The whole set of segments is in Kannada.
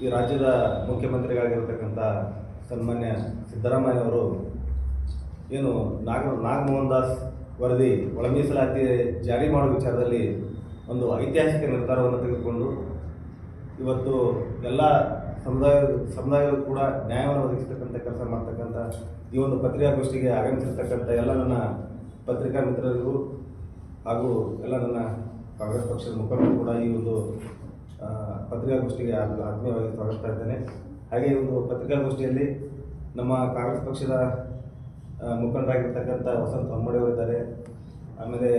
ಈ ರಾಜ್ಯದ ಮುಖ್ಯಮಂತ್ರಿಗಳಾಗಿರ್ತಕ್ಕಂಥ ಸನ್ಮಾನ್ಯ ಸಿದ್ದರಾಮಯ್ಯನವರು ಏನು ನಾಗಮೋಹನ್ ದಾಸ್ ವರದಿ ಒಳ ಮೀಸಲಾತಿ ಜಾರಿ ಮಾಡುವ ವಿಚಾರದಲ್ಲಿ ಒಂದು ಐತಿಹಾಸಿಕ ನಿರ್ಧಾರವನ್ನು ತೆಗೆದುಕೊಂಡು ಇವತ್ತು ಎಲ್ಲ ಸಮುದಾಯಗಳು ಕೂಡ ನ್ಯಾಯವನ್ನು ಒದಗಿಸ್ತಕ್ಕಂಥ ಕೆಲಸ ಮಾಡ್ತಕ್ಕಂಥ ಈ ಒಂದು ಪತ್ರಿಕಾಗೋಷ್ಠಿಗೆ ಆಗಮಿಸಿರ್ತಕ್ಕಂಥ ಎಲ್ಲ ನನ್ನ ಪತ್ರಿಕಾ ಮಿತ್ರರಿಗೂ ಹಾಗೂ ಎಲ್ಲ ನನ್ನ ಕಾಂಗ್ರೆಸ್ ಪಕ್ಷದ ಮುಖಂಡರು ಕೂಡ ಈ ಒಂದು ಪತ್ರಿಕಾಗೋಷ್ಠಿಗೆ ಆತ್ಮೀಯವಾಗಿ ಸ್ವಾಗತಿಸ್ತಾ ಇದ್ದೇನೆ. ಹಾಗೆ ಈ ಒಂದು ಪತ್ರಿಕಾಗೋಷ್ಠಿಯಲ್ಲಿ ನಮ್ಮ ಕಾಂಗ್ರೆಸ್ ಪಕ್ಷದ ಮುಖಂಡರಾಗಿರ್ತಕ್ಕಂಥ ವಸಂತ ಹೊಮ್ಮಡಿಯವರಿದ್ದಾರೆ. ಆಮೇಲೆ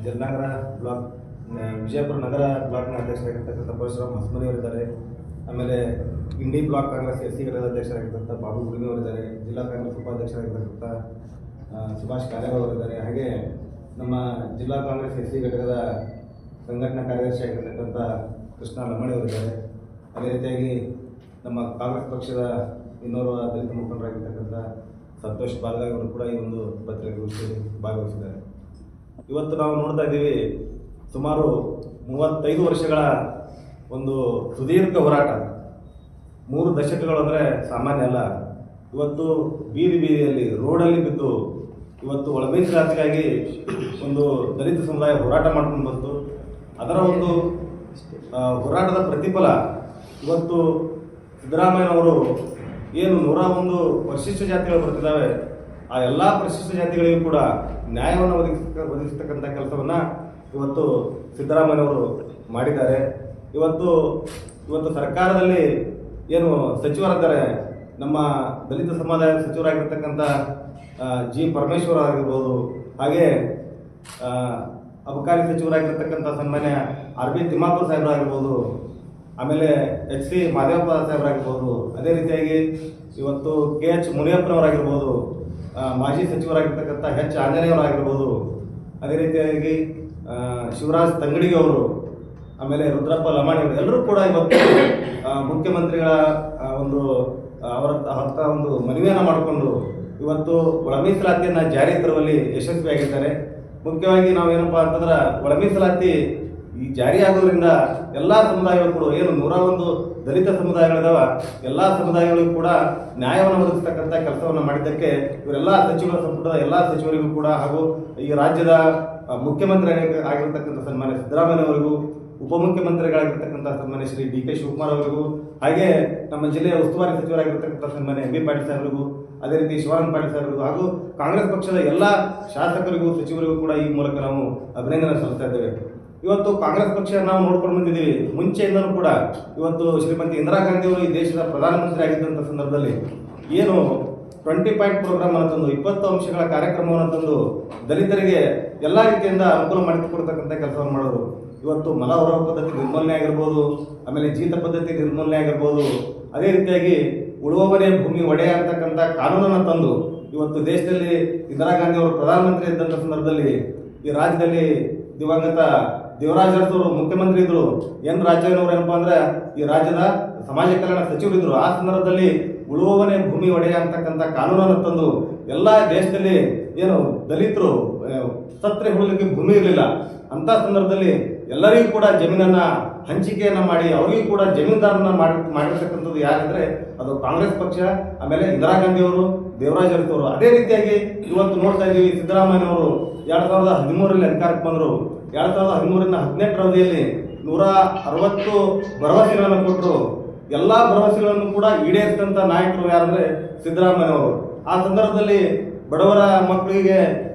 ಜಯನಗರ ಬ್ಲಾಕ್ ವಿಜಯಪುರ ನಗರ ಬ್ಲಾಕ್ನ ಅಧ್ಯಕ್ಷರಾಗಿರ್ತಕ್ಕಂಥ ಪರಶುರಾಮ್ ಹಸ್ಮನಿಯವರಿದ್ದಾರೆ. ಆಮೇಲೆ ಇಂಡಿ ಬ್ಲಾಕ್ ಕಾಂಗ್ರೆಸ್ SC ಘಟಕದ ಅಧ್ಯಕ್ಷರಾಗಿರ್ತಕ್ಕಂಥ ಬಾಬು ಗುಡಿನವರಿದ್ದಾರೆ. ಜಿಲ್ಲಾ ಕಾಂಗ್ರೆಸ್ ಉಪಾಧ್ಯಕ್ಷರಾಗಿರ್ತಕ್ಕಂಥ ಸುಭಾಷ್ ಕಾಲೇವರಿದ್ದಾರೆ. ಹಾಗೆ ನಮ್ಮ ಜಿಲ್ಲಾ ಕಾಂಗ್ರೆಸ್ SC ಘಟಕದ ಸಂಘಟನಾ ಕಾರ್ಯದರ್ಶಿ ಆಗಿರ್ತಕ್ಕಂಥ ಕೃಷ್ಣ ಲಮಣಿಯವರಿದ್ದಾರೆ. ಅದೇ ರೀತಿಯಾಗಿ ನಮ್ಮ ಕಾಂಗ್ರೆಸ್ ಪಕ್ಷದ ಇನ್ನೋರ್ವ ದಲಿತ ಮುಖಂಡರಾಗಿರ್ತಕ್ಕಂಥ ಸಂತೋಷ್ ಬಾಲ್ಗಾಯಿ ಅವರು ಕೂಡ ಈ ಒಂದು ಪತ್ರಿಕಾಗೋಷ್ಠಿಯಲ್ಲಿ ಭಾಗವಹಿಸಿದ್ದಾರೆ. ಇವತ್ತು ನಾವು ನೋಡ್ತಾ ಇದ್ದೀವಿ, ಸುಮಾರು 35 ವರ್ಷಗಳ ಒಂದು ಸುದೀರ್ಘ ಹೋರಾಟ, 3 ದಶಕಗಳು ಅಂದರೆ ಸಾಮಾನ್ಯ ಅಲ್ಲ. ಇವತ್ತು ಬೀದಿಯಲ್ಲಿ ರೋಡಲ್ಲಿ ಬಿದ್ದು ಇವತ್ತು ಒಳ ಮೀಸಲಾತಿಗಾಗಿ ಒಂದು ದಲಿತ ಸಮುದಾಯ ಹೋರಾಟ ಮಾಡ್ಕೊಂಡು ಬಂತು. ಅದರ ಒಂದು ಹೋರಾಟದ ಪ್ರತಿಫಲ ಇವತ್ತು ಸಿದ್ದರಾಮಯ್ಯನವರು ಏನು 101 ಪರಿಶಿಷ್ಟ ಜಾತಿಗಳು ಬರ್ತಿದ್ದಾವೆ, ಆ ಎಲ್ಲ ಪರಿಶಿಷ್ಟ ಜಾತಿಗಳಿಗೂ ಕೂಡ ನ್ಯಾಯವನ್ನು ಒದಗಿಸ್ತಕ್ಕಂಥ ಕೆಲಸವನ್ನು ಇವತ್ತು ಸಿದ್ದರಾಮಯ್ಯನವರು ಮಾಡಿದ್ದಾರೆ. ಇವತ್ತು ಸರ್ಕಾರದಲ್ಲಿ ಏನು ಸಚಿವರಿದ್ದಾರೆ, ನಮ್ಮ ದಲಿತ ಸಮುದಾಯದ ಸಚಿವರಾಗಿರ್ತಕ್ಕಂಥ G. ಪರಮೇಶ್ವರ್ ಆಗಿರ್ಬೋದು, ಹಾಗೆ ಅಬಕಾರಿ ಸಚಿವರಾಗಿರ್ತಕ್ಕಂಥ ಸನ್ಮಾನ್ಯ R.B. ತಿಮ್ಮಾಪುರ್ ಸಾಹೇಬರಾಗಿರ್ಬೋದು, ಆಮೇಲೆ H.C. ಮಾದೇವಪ್ಪ ಸಾಹೇಬರಾಗಿರ್ಬೋದು, ಅದೇ ರೀತಿಯಾಗಿ ಇವತ್ತು K.H. ಮುನಿಯಪ್ಪನವರಾಗಿರ್ಬೋದು, ಮಾಜಿ ಸಚಿವರಾಗಿರ್ತಕ್ಕಂಥ H. ಆಂಜನೇಯವರಾಗಿರ್ಬೋದು, ಅದೇ ರೀತಿಯಾಗಿ ಶಿವರಾಜ್ ತಂಗಡಿಗೆ ಅವರು, ಆಮೇಲೆ ರುದ್ರಪ್ಪ ಲಮಾಣಿ ಅವರು ಎಲ್ಲರೂ ಕೂಡ ಇವತ್ತು ಮುಖ್ಯಮಂತ್ರಿಗಳ ಒಂದು ಅವರ ಒಂದು ಮನವಿಯನ್ನು ಮಾಡಿಕೊಂಡು ಇವತ್ತು ಒಳ ಮೀಸಲಾತಿಯನ್ನು ಜಾರಿ ತರುವಲ್ಲಿ ಯಶಸ್ವಿಯಾಗಿದ್ದಾರೆ. ಮುಖ್ಯವಾಗಿ ನಾವೇನಪ್ಪ ಅಂತಂದ್ರೆ ಒಳ ಮೀಸಲಾತಿ ಈ ಜಾರಿಯಾಗೋದ್ರಿಂದ ಎಲ್ಲ ಸಮುದಾಯಗಳು ಕೂಡ ಏನು 101 ದಲಿತ ಸಮುದಾಯಗಳಿದಾವ, ಎಲ್ಲ ಸಮುದಾಯಗಳಿಗೂ ಕೂಡ ನ್ಯಾಯವನ್ನು ಒದಗಿಸ್ತಕ್ಕಂಥ ಕೆಲಸವನ್ನು ಮಾಡಿದ್ದಕ್ಕೆ ಇವರೆಲ್ಲ ಸಚಿವರ ಸಂಪುಟದ ಎಲ್ಲ ಸಚಿವರಿಗೂ ಕೂಡ ಹಾಗೂ ಈ ರಾಜ್ಯದ ಮುಖ್ಯಮಂತ್ರಿ ಆಗಿರ್ತಕ್ಕಂಥ ಸನ್ಮಾನ್ಯ ಸಿದ್ದರಾಮಯ್ಯನವರಿಗೂ, ಉಪಮುಖ್ಯಮಂತ್ರಿಗಳಾಗಿರ್ತಕ್ಕಂಥ ಸನ್ಮಾನ್ಯ ಶ್ರೀ D.K. ಶಿವಕುಮಾರ್ ಅವರಿಗೂ, ಹಾಗೆ ನಮ್ಮ ಜಿಲ್ಲೆಯ ಉಸ್ತುವಾರಿ ಸಚಿವರಾಗಿರ್ತಕ್ಕಂಥ ಸನ್ಮಾನ್ಯ M.B. ಪಾಟೀಲ್ ಸಾಹೇಬರಿಗೂ, ಅದೇ ರೀತಿ ಶಿವಾನಂದ ಪಾಟೀಲ್ ಸಾಹೇಬರಿಗೂ ಹಾಗೂ ಕಾಂಗ್ರೆಸ್ ಪಕ್ಷದ ಎಲ್ಲ ಶಾಸಕರಿಗೂ ಸಚಿವರಿಗೂ ಕೂಡ ಈ ಮೂಲಕ ನಾವು ಅಭಿನಂದನೆ ಸಲ್ಲಿಸ್ತಾ ಇದ್ದೇವೆ. ಇವತ್ತು ಕಾಂಗ್ರೆಸ್ ಪಕ್ಷ ನಾವು ನೋಡ್ಕೊಂಡು ಬಂದಿದ್ದೀವಿ, ಮುಂಚೆಯಿಂದಲೂ ಕೂಡ ಇವತ್ತು ಶ್ರೀಮತಿ ಇಂದಿರಾ ಗಾಂಧಿ ಅವರು ಈ ದೇಶದ ಪ್ರಧಾನಮಂತ್ರಿ ಆಗಿದ್ದಂಥ ಸಂದರ್ಭದಲ್ಲಿ ಏನು 20 ಪಾಯಿಂಟ್ ಪ್ರೋಗ್ರಾಮ್ ಅನ್ನು ತಂದು 20 ಅಂಶಗಳ ಕಾರ್ಯಕ್ರಮವನ್ನು ತಂದು ದಲಿತರಿಗೆ ಎಲ್ಲ ರೀತಿಯಿಂದ ಅನುಕೂಲ ಮಾಡಿಕೊಡ್ತಕ್ಕಂಥ ಕೆಲಸವನ್ನು ಮಾಡೋರು. ಇವತ್ತು ಮಲ ಹೊರ ಪದ್ಧತಿ ನಿರ್ಮೂಲನೆ ಆಗಿರ್ಬೋದು, ಆಮೇಲೆ ಜೀತ ಪದ್ಧತಿ ನಿರ್ಮೂಲನೆ ಆಗಿರ್ಬೋದು, ಅದೇ ರೀತಿಯಾಗಿ ಉಳುವವನೇ ಭೂಮಿ ಒಡೆಯ ಅಂತಕ್ಕಂಥ ಕಾನೂನನ್ನು ತಂದು ಇವತ್ತು ದೇಶದಲ್ಲಿ ಇಂದಿರಾ ಗಾಂಧಿ ಅವರು ಪ್ರಧಾನಮಂತ್ರಿ ಇದ್ದಂಥ ಸಂದರ್ಭದಲ್ಲಿ ಈ ರಾಜ್ಯದಲ್ಲಿ ದಿವಂಗತ ದೇವರಾಜ್ ಅರಸು ಅವರು ಮುಖ್ಯಮಂತ್ರಿ ಇದ್ರು, N. ರಾಜಯ್ಯನವರು ಏನಪ್ಪಾ ಅಂದ್ರೆ ಈ ರಾಜ್ಯದ ಸಮಾಜ ಕಲ್ಯಾಣ ಸಚಿವರಿದ್ರು. ಆ ಸಂದರ್ಭದಲ್ಲಿ ಉಳುವವನೇ ಭೂಮಿ ಒಡೆಯ ಅಂತಕ್ಕಂಥ ಕಾನೂನನ್ನು ತಂದು ಎಲ್ಲ ದೇಶದಲ್ಲಿ ಏನು ದಲಿತರು ಸತ್ರೆ ಹುಳಲಿಕ್ಕೆ ಭೂಮಿ ಇರಲಿಲ್ಲ ಅಂತ ಸಂದರ್ಭದಲ್ಲಿ ಎಲ್ಲರಿಗೂ ಕೂಡ ಜಮೀನನ್ನ ಹಂಚಿಕೆಯನ್ನ ಮಾಡಿ ಅವರಿಗೂ ಕೂಡ ಜಮೀನ್ದಾರನ್ನ ಮಾಡಿರ್ತಕ್ಕಂಥದ್ದು ಯಾರಂದ್ರೆ ಅದು ಕಾಂಗ್ರೆಸ್ ಪಕ್ಷ, ಆಮೇಲೆ ಇಂದಿರಾ ಗಾಂಧಿ ಅವರು, ದೇವರಾಜ್ ಅರಸು ಅವರು. ಅದೇ ರೀತಿಯಾಗಿ ಇವತ್ತು ನೋಡ್ತಾ ಇದ್ದೀವಿ, ಸಿದ್ದರಾಮಯ್ಯನವರು 2013ರಲ್ಲಿ ಅಧಿಕಾರಕ್ಕೆ ಬಂದರು. 2013ರಿಂದ 2018 ಅವಧಿಯಲ್ಲಿ 160 ಭರವಸೆಗಳನ್ನು ಕೊಟ್ಟರು. ಎಲ್ಲ ಭರವಸೆಗಳನ್ನು ಕೂಡ ಈಡೇರಿಸಿದಂಥ ನಾಯಕರು ಯಾರಂದ್ರೆ ಸಿದ್ದರಾಮಯ್ಯನವರು. ಆ ಸಂದರ್ಭದಲ್ಲಿ ಬಡವರ ಮಕ್ಕಳಿಗೆ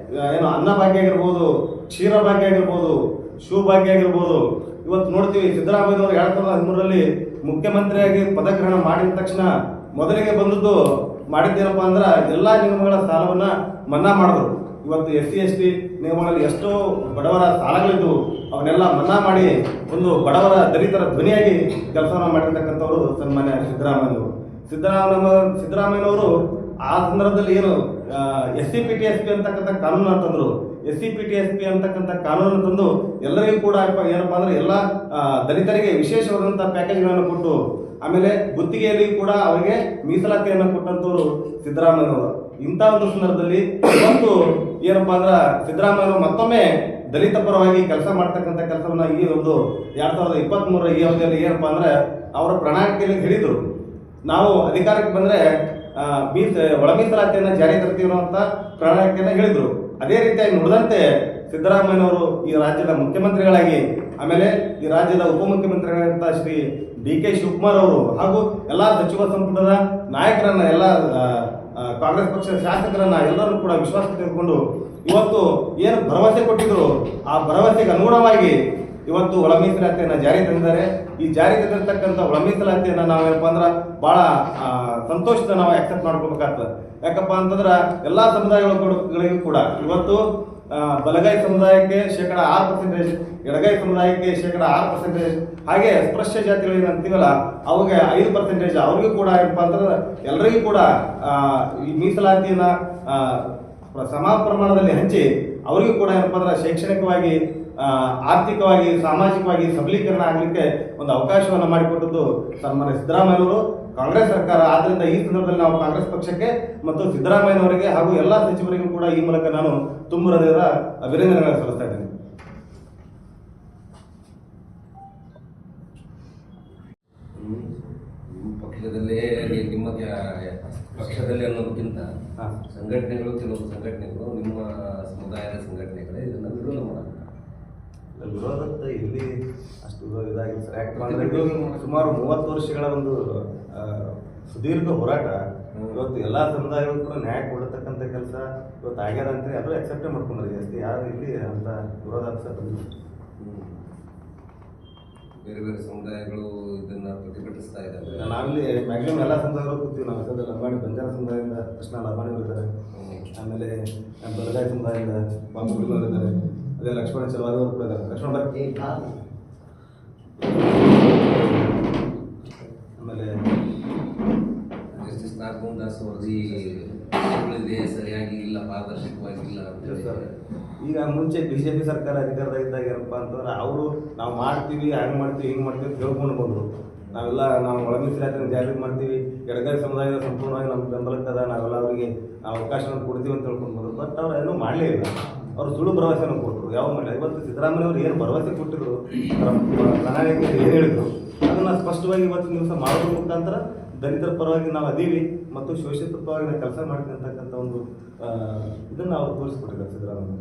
ಏನು ಅನ್ನ ಭಾಗ್ಯ ಆಗಿರ್ಬೋದು, ಕ್ಷೀರ ಭಾಗ್ಯ ಆಗಿರ್ಬೋದು, ಶೂ ಭಾಗ್ಯ ಆಗಿರ್ಬೋದು. ಇವತ್ತು ನೋಡ್ತೀವಿ ಸಿದ್ದರಾಮಯ್ಯನವರು 2013ರಲ್ಲಿ ಮುಖ್ಯಮಂತ್ರಿಯಾಗಿ ಪದಗ್ರಹಣ ಮಾಡಿದ ತಕ್ಷಣ ಮೊದಲಿಗೆ ಬಂದದ್ದು ಮಾಡಿದ್ದೇನಪ್ಪ ಅಂದ್ರೆ ಎಲ್ಲ ನಿಗಮಗಳ ಸಾಲವನ್ನ ಮನ್ನಾ ಮಾಡಿದ್ರು. ಇವತ್ತು SC ST ನಿಗಮಗಳಲ್ಲಿ ಎಷ್ಟೋ ಬಡವರ ಸಾಲಗಳಿದ್ದು ಅವನ್ನೆಲ್ಲ ಮನ್ನಾ ಮಾಡಿ ಒಂದು ಬಡವರ ದಲಿತರ ಧ್ವನಿಯಾಗಿ ಕೆಲಸವನ್ನು ಮಾಡಿರ್ತಕ್ಕಂಥವರು ಸನ್ಮಾನ್ಯ ಸಿದ್ದರಾಮಯ್ಯನವರು ಆ ಸಂದರ್ಭದಲ್ಲಿ ಏನು SCPTSP ಅಂತಕ್ಕಂಥ ಕಾನೂನು ಅಂತಂದ್ರು. SCPTSP ಅಂತಕ್ಕಂಥ ಕಾನೂನನ್ನು ತಂದು ಎಲ್ಲರಿಗೂ ಕೂಡ ಏನಪ್ಪಾ ಅಂದ್ರೆ ಎಲ್ಲ ದಲಿತರಿಗೆ ವಿಶೇಷವಾದಂಥ ಪ್ಯಾಕೇಜ್ಗಳನ್ನು ಕೊಟ್ಟು, ಆಮೇಲೆ ಗುತ್ತಿಗೆಯಲ್ಲಿ ಕೂಡ ಅವರಿಗೆ ಮೀಸಲಾತಿಯನ್ನು ಕೊಟ್ಟಂತವರು ಸಿದ್ದರಾಮಯ್ಯನವರು. ಇಂಥ ಒಂದು ಸಂದರ್ಭದಲ್ಲಿ ಇವತ್ತು ಏನಪ್ಪಾ ಅಂದ್ರೆ ಸಿದ್ದರಾಮಯ್ಯನವರು ಮತ್ತೊಮ್ಮೆ ದಲಿತ ಪರವಾಗಿ ಕೆಲಸ ಮಾಡ್ತಕ್ಕಂಥ ಕೆಲಸವನ್ನ ಈ ಒಂದು 2023 ಈ ಅವಧಿಯಲ್ಲಿ ಏನಪ್ಪ ಅಂದ್ರೆ ಅವರ ಪ್ರಣಾಳಿಕೆಯಲ್ಲಿ ಹೇಳಿದರು, ನಾವು ಅಧಿಕಾರಕ್ಕೆ ಬಂದರೆ ಒಳ ಮೀಸಲಾತಿಯನ್ನು ಜಾರಿ ತರ್ತೀವಿ ಅಂತ ಪ್ರಣಾಳಿಕೆಯನ್ನು ಹೇಳಿದರು. ಅದೇ ರೀತಿಯಾಗಿ ನುಡಿದಂತೆ ಸಿದ್ದರಾಮಯ್ಯನವರು ಈ ರಾಜ್ಯದ ಮುಖ್ಯಮಂತ್ರಿಗಳಾಗಿ, ಆಮೇಲೆ ಈ ರಾಜ್ಯದ ಉಪಮುಖ್ಯಮಂತ್ರಿಗಳಾದಂಥ ಶ್ರೀ DK ಶಿವಕುಮಾರ್ ಅವರು ಹಾಗೂ ಎಲ್ಲ ಸಚಿವ ಸಂಪುಟದ ನಾಯಕರನ್ನ, ಎಲ್ಲ ಕಾಂಗ್ರೆಸ್ ಪಕ್ಷದ ಶಾಸಕರನ್ನ ಎಲ್ಲರೂ ಕೂಡ ವಿಶ್ವಾಸ ತೆಗೆದುಕೊಂಡು ಇವತ್ತು ಏನು ಭರವಸೆ ಕೊಟ್ಟಿದ್ರು ಆ ಭರವಸೆಗೆ ಅನುಗುಣವಾಗಿ ಇವತ್ತು ಒಳ ಮೀಸಲಾತಿಯನ್ನು ಜಾರಿ ತಂದಿದ್ದಾರೆ. ಈ ಜಾರಿ ತಂದಿರತಕ್ಕಂಥ ಒಳ ಮೀಸಲಾತಿಯನ್ನು ನಾವೇನಪ್ಪ ಅಂದ್ರೆ ಭಾಳ ಸಂತೋಷದ ನಾವು ಆಕ್ಸೆಪ್ಟ್ ಮಾಡ್ಕೋಬೇಕಾಗ್ತದೆ. ಯಾಕಪ್ಪ ಅಂತಂದ್ರೆ ಎಲ್ಲ ಸಮುದಾಯಗಳಿಗೂ ಕೂಡ ಇವತ್ತು ಬಲಗೈ ಸಮುದಾಯಕ್ಕೆ 6%, ಎಡಗೈ ಸಮುದಾಯಕ್ಕೆ 6%, ಹಾಗೆ ಸ್ಪೃಶ್ಯ ಜಾತಿಗಳು ಏನಂತೀವಲ್ಲ ಅವಾಗ 5%, ಅವ್ರಿಗೂ ಕೂಡ ಏನಪ್ಪ ಅಂತಂದ್ರೆ ಎಲ್ಲರಿಗೂ ಕೂಡ ಈ ಮೀಸಲಾತಿಯನ್ನ ಸಮ ಪ್ರಮಾಣದಲ್ಲಿ ಹಂಚಿ ಅವರಿಗೂ ಕೂಡ ಏನಪ್ಪ ಅಂದ್ರೆ ಶೈಕ್ಷಣಿಕವಾಗಿ, ಆರ್ಥಿಕವಾಗಿ, ಸಾಮಾಜಿಕವಾಗಿ ಸಬಲೀಕರಣ ಆಗಲಿಕ್ಕೆ ಒಂದು ಅವಕಾಶವನ್ನು ಮಾಡಿಕೊಟ್ಟದ್ದು ಸನ್ಮಾನ್ಯ ಸಿದ್ದರಾಮಯ್ಯನವರು, ಕಾಂಗ್ರೆಸ್ ಸರ್ಕಾರ. ಆದ್ದರಿಂದ ಈ ಸಂದರ್ಭದಲ್ಲಿ ನಾವು ಕಾಂಗ್ರೆಸ್ ಪಕ್ಷಕ್ಕೆ ಮತ್ತು ಸಿದ್ದರಾಮಯ್ಯನವರಿಗೆ ಹಾಗೂ ಎಲ್ಲ ಸಚಿವರಿಗೂ ಕೂಡ ಈ ಮೂಲಕ ನಾನು ತುಂಬ ಹೃದಯದ ಅಭಿನಂದನೆಗಳನ್ನು ಸಲ್ಲಿಸ್ತಾ ಇದ್ದೇನೆ. ನಿಮ್ಮ ಪಕ್ಷದಲ್ಲಿ ಅನ್ನೋದಕ್ಕಿಂತ ಸಂಘಟನೆಗಳು, ಕೆಲವು ಸಂಘಟನೆಗಳು ನಿಮ್ಮ ಸಮುದಾಯದ ಸಂಘಟನೆಗಳೇ ಇದನ್ನು ವಿರೋಧ ಮಾಡಲ್ಲ. ವಿರೋಧದ ಇಲ್ಲಿ ಅಷ್ಟು ಇದಾಗಿಲ್ಲ ಸರ್. ಯಾಕಂದ್ರೆ ಸುಮಾರು 30 ವರ್ಷಗಳ ಒಂದು ಸುದೀರ್ಘ ಹೋರಾಟ. ಇವತ್ತು ಎಲ್ಲ ಸಮುದಾಯಗಳು ಕೂಡ ನ್ಯಾಯ ಕೊಡತಕ್ಕಂಥ ಕೆಲಸ ಇವತ್ತು ಆಗ್ಯದ ಅಂತ ಎಲ್ಲರೂ ಅಕ್ಸೆಪ್ಟೇ ಮಾಡ್ಕೊಂಡ್ರೆ ಜಾಸ್ತಿ ಯಾರು ಇಲ್ಲಿ ಅಂತ ವಿರೋಧ ಬೇರೆ ಬೇರೆ ಸಮುದಾಯಗಳು ಇದನ್ನ ಪ್ರತಿಭಟಿಸ್ತಾ ಇದ್ದಾರೆ. ನಾವಿಲ್ಲಿ ಮ್ಯಾಕ್ಸಿಮಮ್ ಎಲ್ಲ ಸಮುದಾಯಗಳು ಕೂತೀವಿ. ನಾವು ಸದ್ಯ ಲಂಬಾಣಿ ಬಂಜಾರ ಸಮುದಾಯದಿಂದ ಕೃಷ್ಣ ಲಂಬಾಣಿಯವರು ಇದ್ದಾರೆ, ಆಮೇಲೆ ಬಲಗಾಯಿ ಸಮುದಾಯದಿಂದ ಬಾಂಬುಗಳವರು ಇದ್ದಾರೆ, ಅದೇ ಲಕ್ಷ್ಮಣ ಚಲವಾದವರು ಕೂಡ ಇದ್ದಾರೆ. ಲಕ್ಷ್ಮಣ ಬರ್ತಿ ಆಮೇಲೆ ಜಸ್ಟಿಸ್ ನಾಗಮೋಹನ್ ವರದಿ ಸರಿಯಾಗಿ ಇಲ್ಲ, ಪಾರದರ್ಶಕವಾಗಿಲ್ಲ ಅಂತ ಸರ್. ಈಗ ಮುಂಚೆ BJP ಸರ್ಕಾರ ಅಧಿಕಾರದಾಗಿದ್ದಾಗ ಏನಪ್ಪ ಅಂತಂದ್ರೆ ಅವರು ನಾವು ಮಾಡ್ತೀವಿ, ಹಂಗೆ ಮಾಡ್ತೀವಿ, ಹಿಂಗೆ ಮಾಡ್ತೀವಿ ಅಂತ ಹೇಳ್ಕೊಂಡು ಬಂದರು. ನಾವು ಒಳ ಮೀಸಲಾತಿನ ಜಾರಿ ಮಾಡ್ತೀವಿ, ಎಡಗೈ ಸಮುದಾಯದ ಸಂಪೂರ್ಣವಾಗಿ ನಮ್ಮ ಬೆಂಬಲಕ್ಕದ, ನಾವೆಲ್ಲ ಅವರಿಗೆ ಅವಕಾಶವನ್ನು ಕೊಡ್ತೀವಿ ಅಂತ ಹೇಳ್ಕೊಂಡು ಬಂದರು. ಬಟ್ ಅವ್ರು ಏನೂ ಮಾಡಲೇ ಇಲ್ಲ. ಅವರು ಸುಳ್ಳು ಭರವಸೆಯನ್ನು ಕೊಟ್ಟರು, ಯಾವ ಮಾಡಲಿಲ್ಲ. ಇವತ್ತು ಸಿದ್ದರಾಮಯ್ಯವರು ಏನು ಭರವಸೆ ಕೊಟ್ಟಿದ್ರು, ಪ್ರಣಾಳಿಕೆಯಲ್ಲಿ ಏನು ಹೇಳಿದ್ರು, ಅದನ್ನು ಸ್ಪಷ್ಟವಾಗಿ ಇವತ್ತಿನ ದಿವಸ ಮಾಡೋದ್ರ ಮುಖಾಂತರ ದಲಿತರ ಪರವಾಗಿ ನಾವು ಅದೀವಿ ಮತ್ತು ಶೋಷಿತ ಪರವಾಗಿ ನಾವು ಕೆಲಸ ಮಾಡ್ತೀವಿ ಅಂತಕ್ಕಂಥ ಒಂದು ಇದನ್ನು ಅವರು ತೋರಿಸ್ಕೊಟ್ಟಿದ್ದಾರೆ ಸಿದ್ದರಾಮಯ್ಯ.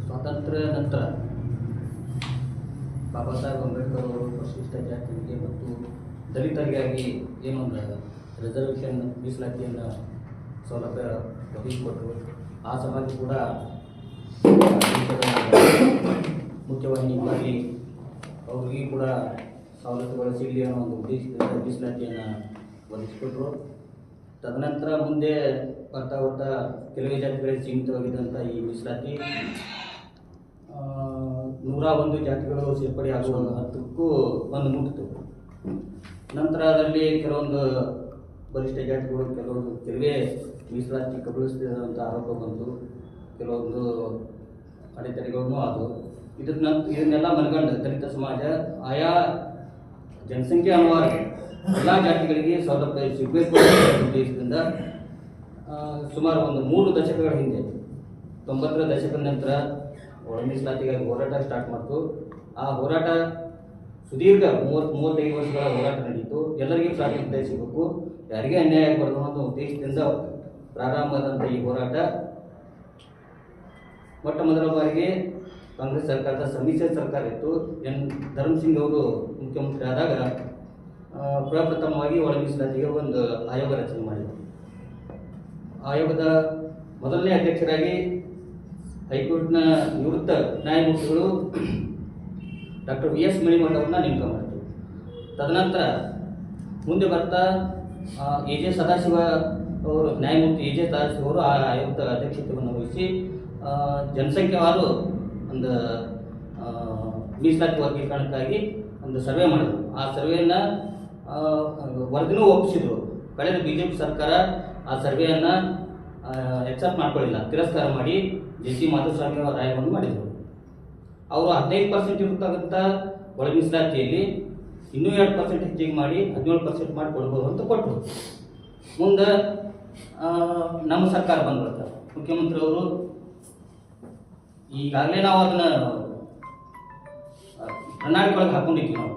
ಸ್ವಾತಂತ್ರ್ಯ ನಂತರ ಬಾಬಾ ಸಾಹೇಬ್ ಅಂಬೇಡ್ಕರ್ ಅವರು ಪರಿಶಿಷ್ಟ ಜಾತಿಗೆ ಮತ್ತು ದಲಿತರಿಗಾಗಿ ಏನೊಂದು ರಿಸರ್ವೇಷನ್ ಮೀಸಲಾತಿಯನ್ನು ಸೌಲಭ್ಯ ಒದಗಿಸಿಕೊಟ್ಟರು. ಆ ಸಮಾಜ ಕೂಡ ಮುಖ್ಯವಾಹಿನಿ ಮಾಡಿ ಅವ್ರಿಗೆ ಕೂಡ ಸವಲತ್ತುಗಳು ಸಿಗಲಿ ಅನ್ನೋ ಒಂದು ಉದ್ದೇಶದಿಂದ ಮೀಸಲಾತಿಯನ್ನು ಒದಗಿಸಿಕೊಟ್ರು. ತದನಂತರ ಮುಂದೆ ಬರ್ತಾ ಬರ್ತಾ ಕೆಲವೇ ಜಾತಿಗಳಿಗೆ ಸೀಮಿತವಾಗಿದ್ದಂಥ ಈ ಮೀಸಲಾತಿ 101 ಜಾತಿಗಳು ಸೇರ್ಪಡೆ ಆಗುವ ಹಂತಕ್ಕೂ ಒಂದು ಮುಟ್ಟಿತು. ನಂತರ ಅದರಲ್ಲಿ ಕೆಲವೊಂದು ಬಲಿಷ್ಠ ಜಾತಿಗಳು ಕೆಲವೇ ಮೀಸಲಾತಿ ಕಬಳಿಸಿದಂಥ ಆರೋಪ ಬಂತು, ಕೆಲವೊಂದು ಅಡೆತಡೆಗಳನ್ನು ಆದವು. ಇದನ್ನೆಲ್ಲ ಮನಗಂಡು ದಲಿತ ಸಮಾಜ ಆಯಾ ಜನಸಂಖ್ಯೆ ಅನುವಾರ ಎಲ್ಲ ಜಾತಿಗಳಿಗೆ ಸೌಲಭ್ಯ ಸಿಗಬೇಕು ಅನ್ನೋ ಉದ್ದೇಶದಿಂದ ಸುಮಾರು ಒಂದು 3 ದಶಕಗಳ ಹಿಂದೆ 90ರ ದಶಕದ ನಂತರ ಒಳ ಮೀಸಲಾತಿಗಾಗಿ ಹೋರಾಟ ಸ್ಟಾರ್ಟ್ ಮಾಡ್ತು. ಆ ಹೋರಾಟ ಸುದೀರ್ಘ 30-35 ವರ್ಷಗಳ ಹೋರಾಟ ನಡೀತು. ಎಲ್ಲರಿಗೂ ಪ್ರಾತಿನಿಧ್ಯ ಸಿಗಬೇಕು, ಯಾರಿಗೆ ಅನ್ಯಾಯ ಆಗಬಾರ್ದು ಅನ್ನೋ ಉದ್ದೇಶದಿಂದ ಪ್ರಾರಂಭವಾದಂಥ ಈ ಹೋರಾಟ ಮೊಟ್ಟ ಮೊದಲ ಬಾರಿಗೆ ಕಾಂಗ್ರೆಸ್ ಸರ್ಕಾರದ ಸಮ್ಮಿಶ್ರ ಸರ್ಕಾರ ಇತ್ತು. ಧರ್ಮಸಿಂಗ್ ಅವರು ಮುಖ್ಯಮಂತ್ರಿ ಆದಾಗ ಪ್ರಪ್ರಥಮವಾಗಿ ಒಳ ಮೀಸಲಾತಿಗೆ ಒಂದು ಆಯೋಗ ರಚನೆ ಮಾಡಿದರು. ಆಯೋಗದ ಮೊದಲನೇ ಅಧ್ಯಕ್ಷರಾಗಿ ಹೈಕೋರ್ಟ್ನ ನಿವೃತ್ತ ನ್ಯಾಯಮೂರ್ತಿಗಳು ಡಾಕ್ಟರ್ VS ಮಣಿಮಠ ಅವ್ರನ್ನ ನೇಮಕ ಮಾಡಿದರು. ತದನಂತರ ಮುಂದೆ ಬರ್ತಾ AJ ಸದಾಶಿವ ಅವರು, ನ್ಯಾಯಮೂರ್ತಿ AJ ಸದಾಶಿವ ಅವರು ಆ ಆಯೋಗದ ಅಧ್ಯಕ್ಷತೆಯನ್ನು ವಹಿಸಿ ಜನಸಂಖ್ಯೆವಾರು ಒಂದು ಮೀಸಲಾತಿ ವರ್ಗೀಕರಣಕ್ಕಾಗಿ ಒಂದು ಸರ್ವೆ ಮಾಡಿದರು. ಆ ಸರ್ವೆಯನ್ನು ವರದಿನೂ ಒಪ್ಪಿಸಿದ್ರು. ಕಳೆದ BJP ಸರ್ಕಾರ ಆ ಸರ್ವೆಯನ್ನು ಎಕ್ಸೆಪ್ಟ್ ಮಾಡ್ಕೊಳ್ಳಿಲ್ಲ, ತಿರಸ್ಕಾರ ಮಾಡಿ JC ಮಾಧುಸ್ವಾಮಿ ಅವರ ಆಯೋಗವನ್ನು ಮಾಡಿದರು. ಅವರು 15% ಇರತಕ್ಕಂಥ ಒಳ ಮೀಸಲಾತಿಯಲ್ಲಿ ಇನ್ನೂ 2% ಹೆಚ್ಚಿಗೆ ಮಾಡಿ 17% ಮಾಡಿ ಕೊಡ್ಬೋದು ಅಂತ ಕೊಟ್ಟರು. ಮುಂದೆ ನಮ್ಮ ಸರ್ಕಾರ ಬಂದ್ಬಿಡ್ತಾರೆ. ಮುಖ್ಯಮಂತ್ರಿಯವರು ಈಗಾಗಲೇ ನಾವು ಅದನ್ನು ಪ್ರಣಾಳಿಕೆ ಒಳಗೆ ಹಾಕ್ಕೊಂಡಿದ್ವಿ, ನಾವು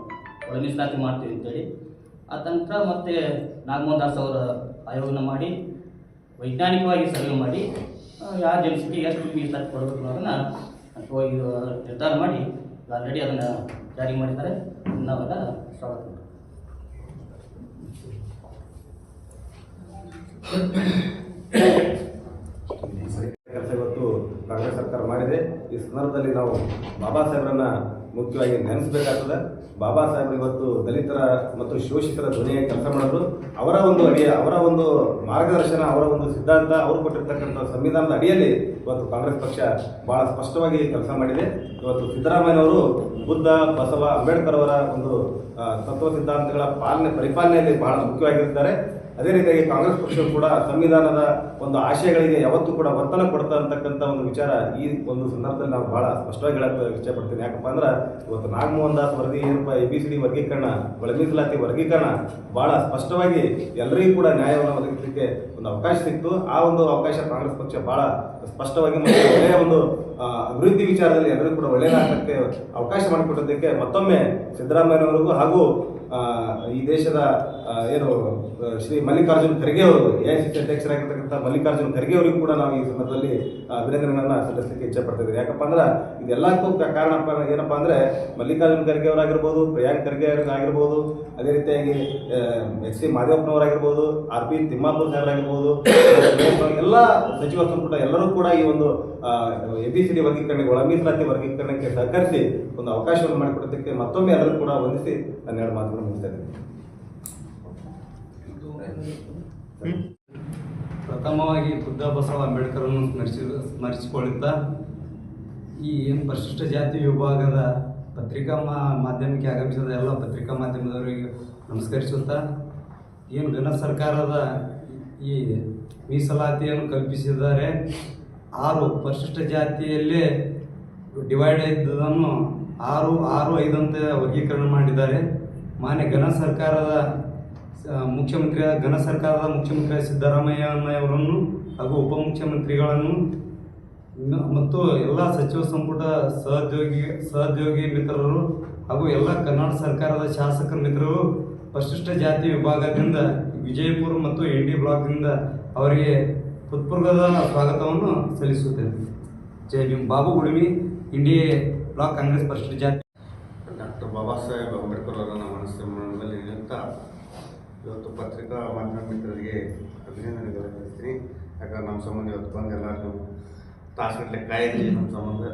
ಒಳ ಮೀಸಲಾತಿ ಮಾಡ್ತೀವಿ ಅಂತೇಳಿ. ಆ ನಂತರ ಮತ್ತೆ ನಾಗಮೋಹನ್ ದಾಸ್ ಅವರ ಆಯೋಗನ ಮಾಡಿ ವೈಜ್ಞಾನಿಕವಾಗಿ ಸರ್ವೆ ಮಾಡಿ ಯಾವ ಜನಸಂಖ್ಯೆಗೆ ಎಷ್ಟು ಮೀಸಲಾತಿ ಕೊಡಬೇಕು ಅನ್ನೋದನ್ನು ಹೋಗಿ ನಿರ್ಧಾರ ಮಾಡಿ ಆಲ್ರೆಡಿ ಅದನ್ನು ಜಾರಿ ಮಾಡಿದ್ದಾರೆ. ನಾವೆಲ್ಲ ಸ್ವಾಗತ ಮಾಡ್ತೀವಿ. ಕೆಲಸ ಇವತ್ತು ಕಾಂಗ್ರೆಸ್ ಸರ್ಕಾರ ಮಾಡಿದೆ. ಈ ಸಂದರ್ಭದಲ್ಲಿ ನಾವು ಬಾಬಾ ಸಾಹೇಬ್ರನ್ನ ಮುಖ್ಯವಾಗಿ ನೆನೆಸಬೇಕಾಗ್ತದೆ. ಬಾಬಾ ಸಾಹೇಬ್ರು ಇವತ್ತು ದಲಿತರ ಮತ್ತು ಶೋಷಿತರ ಧ್ವನಿಯಾಗಿ ಕೆಲಸ ಮಾಡಿದ್ರು. ಅವರ ಒಂದು ಅವರ ಒಂದು ಮಾರ್ಗದರ್ಶನ, ಅವರ ಒಂದು ಸಿದ್ಧಾಂತ, ಅವರು ಕೊಟ್ಟಿರ್ತಕ್ಕಂಥ ಸಂವಿಧಾನದ ಅಡಿಯಲ್ಲಿ ಇವತ್ತು ಕಾಂಗ್ರೆಸ್ ಪಕ್ಷ ಬಹಳ ಸ್ಪಷ್ಟವಾಗಿ ಕೆಲಸ ಮಾಡಿದೆ. ಇವತ್ತು ಸಿದ್ದರಾಮಯ್ಯನವರು ಬುದ್ಧ, ಬಸವ, ಅಂಬೇಡ್ಕರ್ ಅವರ ಒಂದು ತತ್ವ ಸಿದ್ಧಾಂತಗಳ ಪರಿಪಾಲನೆಯಲ್ಲಿ ಬಹಳ ಮುಖ್ಯವಾಗಿರ್ತಾರೆ. ಅದೇ ರೀತಿಯಾಗಿ ಕಾಂಗ್ರೆಸ್ ಪಕ್ಷವು ಕೂಡ ಸಂವಿಧಾನದ ಒಂದು ಆಶಯಗಳಿಗೆ ಯಾವತ್ತೂ ಕೂಡ ಒತ್ತಡ ಕೊಡ್ತಾ ಅಂತಕ್ಕಂಥ ಒಂದು ವಿಚಾರ ಈ ಒಂದು ಸಂದರ್ಭದಲ್ಲಿ ನಾವು ಬಹಳ ಸ್ಪಷ್ಟವಾಗಿ ಹೇಳಕ್ಕೆ ಇಷ್ಟಪಡ್ತೀನಿ. ಯಾಕಪ್ಪ ಅಂದ್ರೆ ಇವತ್ತು ನಾಗಮೋಹನ್ ದಾಸ್ ವರದಿ ಏನಪ್ಪ ABCD ವರ್ಗೀಕರಣ, ಒಳ ಮೀಸಲಾತಿ ವರ್ಗೀಕರಣ ಬಹಳ ಸ್ಪಷ್ಟವಾಗಿ ಎಲ್ಲರಿಗೂ ಕೂಡ ನ್ಯಾಯವನ್ನು ಒದಗಿಸಲಿಕ್ಕೆ ಒಂದು ಅವಕಾಶ ಸಿಕ್ತು. ಆ ಒಂದು ಅವಕಾಶ ಕಾಂಗ್ರೆಸ್ ಪಕ್ಷ ಬಹಳ ಸ್ಪಷ್ಟವಾಗಿ ಮತ್ತು ಒಳ್ಳೆಯ ಒಂದು ಅಭಿವೃದ್ಧಿ ವಿಚಾರದಲ್ಲಿ ಎಲ್ಲರಿಗೂ ಕೂಡ ಒಳ್ಳೆಯದಾಗಲಿಕ್ಕೆ ಅವಕಾಶ ಮಾಡಿಕೊಟ್ಟದಕ್ಕೆ ಮತ್ತೊಮ್ಮೆ ಸಿದ್ದರಾಮಯ್ಯನವರಿಗೂ ಹಾಗೂ ಈ ದೇಶದ ಏನು ಶ್ರೀ ಮಲ್ಲಿಕಾರ್ಜುನ್ ಖರ್ಗೆ ಅವರು AICC ಅಧ್ಯಕ್ಷರಾಗಿರ್ತಕ್ಕಂಥ ಮಲ್ಲಿಕಾರ್ಜುನ್ ಖರ್ಗೆ ಅವರಿಗೂ ಕೂಡ ನಾವು ಈ ಸಂದರ್ಭದಲ್ಲಿ ಅಭಿನಂದನೆಗಳನ್ನು ಸಲ್ಲಿಸಲಿಕ್ಕೆ ಇಚ್ಛೆ ಪಡ್ತಾ ಇದ್ದೀವಿ. ಯಾಕಪ್ಪ ಅಂದ್ರೆ ಇದೆಲ್ಲಕ್ಕೂ ಕಾರಣ ಏನಪ್ಪಾ ಅಂದ್ರೆ ಮಲ್ಲಿಕಾರ್ಜುನ್ ಖರ್ಗೆ ಅವರಾಗಿರ್ಬೋದು, ಪ್ರಿಯಾಂಕ್ ಖರ್ಗೆ ಆಗಿರ್ಬೋದು, ಅದೇ ರೀತಿಯಾಗಿ HC ಮಾದೇವಪ್ಪನವರಾಗಿರ್ಬೋದು, RP ತಿಮ್ಮಾಪುರ್ ಸಾಹೇಬರಾಗಿರ್ಬೋದು, ಎಲ್ಲ ಸಚಿವ ಸಂಪುಟ ಎಲ್ಲರೂ ಕೂಡ ಈ ಒಂದು ABCD ವರ್ಗೀಕರಣಕ್ಕೆ, ಒಳ ಮೀಸಲಾತಿ ವರ್ಗೀಕರಣಕ್ಕೆ ಸಹಕರಿಸಿ ಒಂದು ಅವಕಾಶವನ್ನು ಮಾಡಿಕೊಡೋದಕ್ಕೆ ಮತ್ತೊಮ್ಮೆ ಎಲ್ಲರೂ ಕೂಡ ವಂದಿಸಿ ನನ್ನ ಎರಡು ಮಾತುಗಳನ್ನು ಮುಗಿಸ್ತಾ ಇದ್ದೀನಿ. ಪ್ರಥಮವಾಗಿ ಬುದ್ಧ, ಬಸವ, ಅಂಬೇಡ್ಕರನ್ನು ಸ್ಮರಿಸಿಕೊಳ್ಳುತ್ತಾ ಈ ಏನು ಪರಿಶಿಷ್ಟ ಜಾತಿ ವಿಭಾಗದ ಪತ್ರಿಕಾ ಮಾಧ್ಯಮಕ್ಕೆ ಆಗಮಿಸಿದ ಎಲ್ಲ ಪತ್ರಿಕಾ ಮಾಧ್ಯಮದವರಿಗೆ ನಮಸ್ಕರಿಸುತ್ತಾ, ಏನು ಘನ ಸರ್ಕಾರದ ಈ ಮೀಸಲಾತಿಯನ್ನು ಕಲ್ಪಿಸಿದ್ದಾರೆ, 6 ಪರಿಶಿಷ್ಟ ಜಾತಿಯಲ್ಲೇ ಡಿವೈಡ್ ಇದ್ದದನ್ನು 6-5 ಅಂತ ವರ್ಗೀಕರಣ ಮಾಡಿದ್ದಾರೆ. ಮಾನ್ಯ ಘನ ಸರ್ಕಾರದ ಮುಖ್ಯಮಂತ್ರಿ ಸಿದ್ದರಾಮಯ್ಯನವರನ್ನು ಹಾಗೂ ಉಪಮುಖ್ಯಮಂತ್ರಿಗಳನ್ನು ಮತ್ತು ಎಲ್ಲ ಸಚಿವ ಸಂಪುಟ ಸಹೋದ್ಯೋಗಿ ಮಿತ್ರರು ಹಾಗೂ ಎಲ್ಲ ಕರ್ನಾಟಕ ಸರ್ಕಾರದ ಶಾಸಕ ಮಿತ್ರರು ಪರಿಶಿಷ್ಟ ಜಾತಿ ವಿಭಾಗದಿಂದ ವಿಜಯಪುರ ಮತ್ತು ND ಬ್ಲಾಕ್ದಿಂದ ಅವರಿಗೆ ಹೃತ್ಪೂರ್ವಕ ಸ್ವಾಗತವನ್ನು ಸಲ್ಲಿಸುತ್ತೇನೆ. ಜೈ ಭೀಮ್. ಬಾಬು ಗುಳಿಮಿ, ಇಂಡಿಯಾ ಬ್ಲಾಕ್ ಕಾಂಗ್ರೆಸ್ ಪರಿಶಿಷ್ಟ ಜಾತಿ. ಡಾಕ್ಟರ್ ಬಾಬಾ ಸಾಹೇಬ್ ಅಂಬೇಡ್ಕರ್ ಅವರನ್ನು ಮನಸ್ಸಿನಲ್ಲಿ ನಿಂತ ಇವತ್ತು ಪತ್ರಿಕಾ ಮಾಧ್ಯಮ ಮಿತ್ರರಿಗೆ ಅಭಿನಂದನೆಗಳು ಹೇಳ್ತೀನಿ. ಯಾಕಂದ್ರೆ ನಮ್ಮ ಸಂಬಂಧ ಇವತ್ತು ಬಂದು ಎಲ್ಲರೂ ತಾಸುಗಟ್ಟಲೆ ಕಾಯಿದ್ರಿ ನಮ್ಮ ಸಂಬಂಧ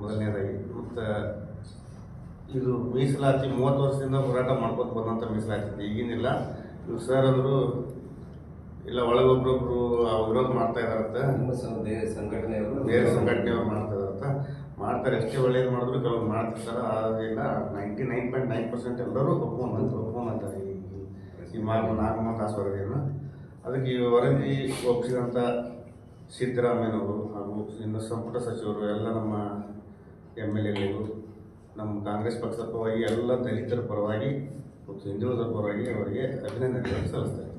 ಮೊದಲನೇದಾಗಿ. ಮತ್ತು ಇದು ಮೀಸಲಾತಿ 30 ವರ್ಷದಿಂದ ಹೋರಾಟ ಮಾಡ್ಕೊಂಡು ಬಂದಂಥ ಮೀಸಲಾತಿ ಈಗಿನಿಲ್ಲ. ಇವು ಸರ್ ಅಂದರು ಇಲ್ಲ ಒಳಗೊಬ್ಬರೊಬ್ಬರು ವಿರೋಧ ಮಾಡ್ತಾ ಇದ್ದಾರಂತೆ, ಬೇರೆ ಸಂಘಟನೆಯವರು ಮಾಡ್ತಾ ಇದ್ದಾರಂತ. ಮಾಡ್ತಾರೆ, ಎಷ್ಟೇ ಒಳ್ಳೇದು ಮಾಡಿದ್ರು ಕೆಲವರು ಮಾಡ್ತಿರ್ತಾರೆ. ಆಗ 99.9% ಎಲ್ಲರೂ ಒಪ್ಕೊಂಡಂತಾರೆ ಈ ನಾಗಮೋಹನ್ ದಾಸ್ ವರದಿಯನ್ನು. ಅದಕ್ಕೆ ಈ ವರದಿ ಒಪ್ಪಿಸಿದಂಥ ಸಿದ್ದರಾಮಯ್ಯನವರು ಹಾಗೂ ಇನ್ನು ಸಂಪುಟ ಸಚಿವರು, ಎಲ್ಲ ನಮ್ಮ MLAಗಳು, ನಮ್ಮ ಕಾಂಗ್ರೆಸ್ ಪಕ್ಷದ ಪರವಾಗಿ, ಎಲ್ಲ ದಲಿತರ ಪರವಾಗಿ ಮತ್ತು ಹಿಂದುಳಿದರ ಪರವಾಗಿ ಅವರಿಗೆ ಅಭಿನಂದನೆಗಳನ್ನು ಸಲ್ಲಿಸ್ತಾ ಇದ್ದೀನಿ.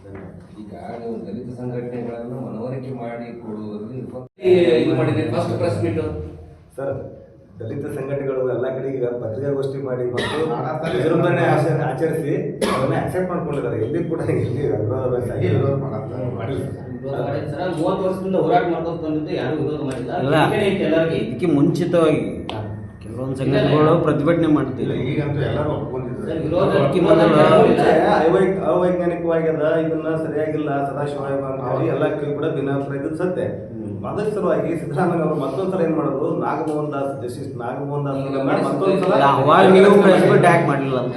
ಧನ್ಯವಾದ. ಈಗ ನೀವು ದಲಿತ ಸಂಘಟನೆಗಳನ್ನು ಮನವರಿಕೆ ಮಾಡಿ ಕೊಡುವುದರಲ್ಲಿ ಫಸ್ಟ್ ಪ್ರೆಸ್ ಮೀಟ್ ಸರ್, ದಲಿತ ಸಂಘಟನೆಗಳು ಎಲ್ಲ ಕಡೆ ಈಗ ಪತ್ರಿಕಾಗೋಷ್ಠಿ ಮಾಡಿ ಮತ್ತು ವಿಜೃಂಭಣೆ ಆಚರಿಸಿ ಅದನ್ನ ಅಕ್ಸೆಪ್ಟ್ ಮಾಡ್ಕೊಂಡಿದ್ದಾರೆ. ಎಲ್ಲಿ ಕೂಡ ವಿರೋಧ ಮಾಡಿಲ್ಲ. 30 ವರ್ಷದಿಂದ ಹೋರಾಟ ಮಾಡ್ಕೊಂಡು ಬಂದಿದ್ದು ಯಾರು ವಿರೋಧ ಮಾಡಿಲ್ಲ. ಇದಕ್ಕೆ ಮುಂಚಿತವಾಗಿ ಕೆಲವೊಂದು ಸಂಘಟನೆಗಳು ಪ್ರತಿಭಟನೆ ಮಾಡ್ತಿಲ್ಲ. ಈಗಂತೂ ಎಲ್ಲರೂ ಒಪ್ಕೊಂಡಿದ್ದಾರೆ. ಅವೈಜ್ಞಾನಿಕವಾಗ್ಯದ, ಇದನ್ನ ಸರಿಯಾಗಿಲ್ಲ, ಸದಾಶಿವ ಆಯೋಗ ಅಂತ ಹೇಳಿ ಎಲ್ಲ ಕಡೆ ಕೂಡ ಭಿನ್ನಾಭಿಪ್ರಾಯ ಸತ್ಯ. ಅದರ ಸಲುವಾಗಿ ಸಿದ್ದರಾಮಯ್ಯ ಅವರು ಮತ್ತೊಂದ್ಸಲ ಏನ್ ಮಾಡಿದ್ರು, ನಾಗಮೋಹನ್ ದಾಸ್ ಜಸ್ಟಿಸ್ ನಾಗಮೋಹನ್ ದಾಸ್ ಮತ್ತೊಂದ್ಸಲ ಅವಾಗ ನೀವು ಪ್ರೆಸ್ ಮೀಟ್ ಯಾಕೆ ಮಾಡಲಿಲ್ಲ ಅಂತ.